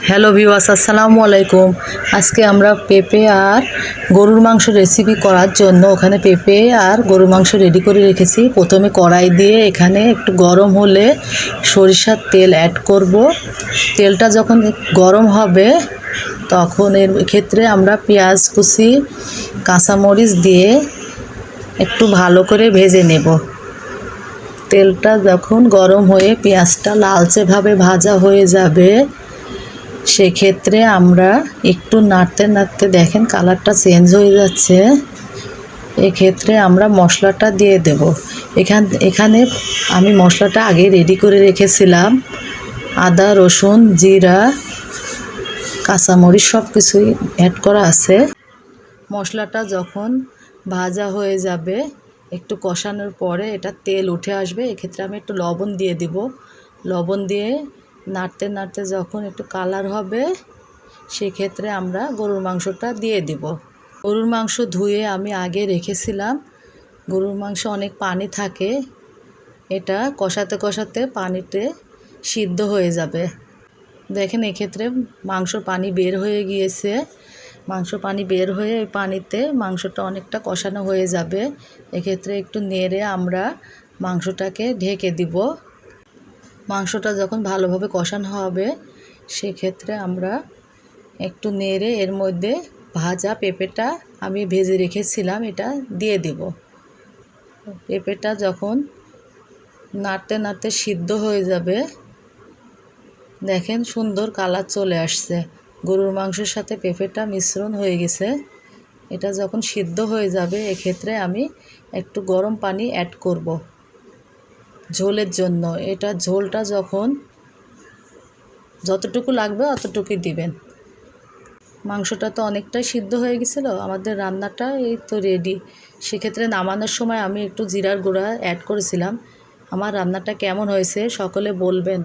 Hello viewers, আসসালামু আলাইকুম। আজকে আমরা পেঁপে আর গরুর মাংস রেসিপি করার জন্য ওখানে পেঁপে আর গরুর মাংস রেডি করে রেখেছি। প্রথমে কড়াই দিয়ে এখানে একটু গরম হলে সরিষার তেল অ্যাড করব। তেলটা যখন গরম হবে তখন এর ক্ষেত্রে আমরা পেঁয়াজ কুচি, কাঁচামরিচ দিয়ে একটু ভালো করে ভেজে নেব। তেলটা যখন গরম হয়ে পেঁয়াজটা লালচেভাবে ভাজা হয়ে যাবে, সেক্ষেত্রে আমরা একটু নাড়তে নাড়তে দেখেন কালারটা চেঞ্জ হয়ে যাচ্ছে। এক্ষেত্রে আমরা মশলাটা দিয়ে দেব। এখানে আমি মশলাটা আগে রেডি করে রেখেছিলাম। আদা, রসুন, জিরা, কাঁচামরিচ সব কিছুই অ্যাড করা আছে। মশলাটা যখন ভাজা হয়ে যাবে, একটু কষানোর পরে এটা তেল উঠে আসবে, এক্ষেত্রে আমি একটু লবণ দিয়ে দিব। লবণ দিয়ে নাড়তে নাড়তে যখন একটু কালার হবে, সেক্ষেত্রে আমরা গরুর মাংসটা দিয়ে দিব। গরুর মাংস ধুয়ে আমি আগে রেখেছিলাম। গরুর মাংস অনেক পানি থাকে, এটা কষাতে কষাতে পানিতে সিদ্ধ হয়ে যাবে। দেখেন এক্ষেত্রে মাংস পানি বের হয়ে গিয়েছে। মাংস পানি বের হয়ে ওই পানিতে মাংসটা অনেকটা কষানো হয়ে যাবে। এক্ষেত্রে একটু নেড়ে আমরা মাংসটাকে ঢেকে দিব। মাংসটা যখন ভালোভাবে কষানো হবে, সেক্ষেত্রে আমরা একটু নেড়ে এর মধ্যে ভাজা পেঁপেটা আমি ভেজে রেখেছিলাম এটা দিয়ে দেব। পেঁপেটা যখন নাড়তে নাড়তে সিদ্ধ হয়ে যাবে, দেখেন সুন্দর কালার চলে আসছে। গরুর মাংসের সাথে পেঁপেটা মিশ্রণ হয়ে গেছে। এটা যখন সিদ্ধ হয়ে যাবে, এক্ষেত্রে আমি একটু গরম পানি অ্যাড করব ঝোলের জন্য। এটা ঝোলটা যখন যতটুকু লাগবে অতটুকুই দিবেন। মাংসটা তো অনেকটাই সিদ্ধ হয়ে গেছিলো, আমাদের রান্নাটা এই তো রেডি। সেক্ষেত্রে নামানোর সময় আমি একটু জিরার গুঁড়া অ্যাড করেছিলাম। আমার রান্নাটা কেমন হয়েছে সকলে বলবেন।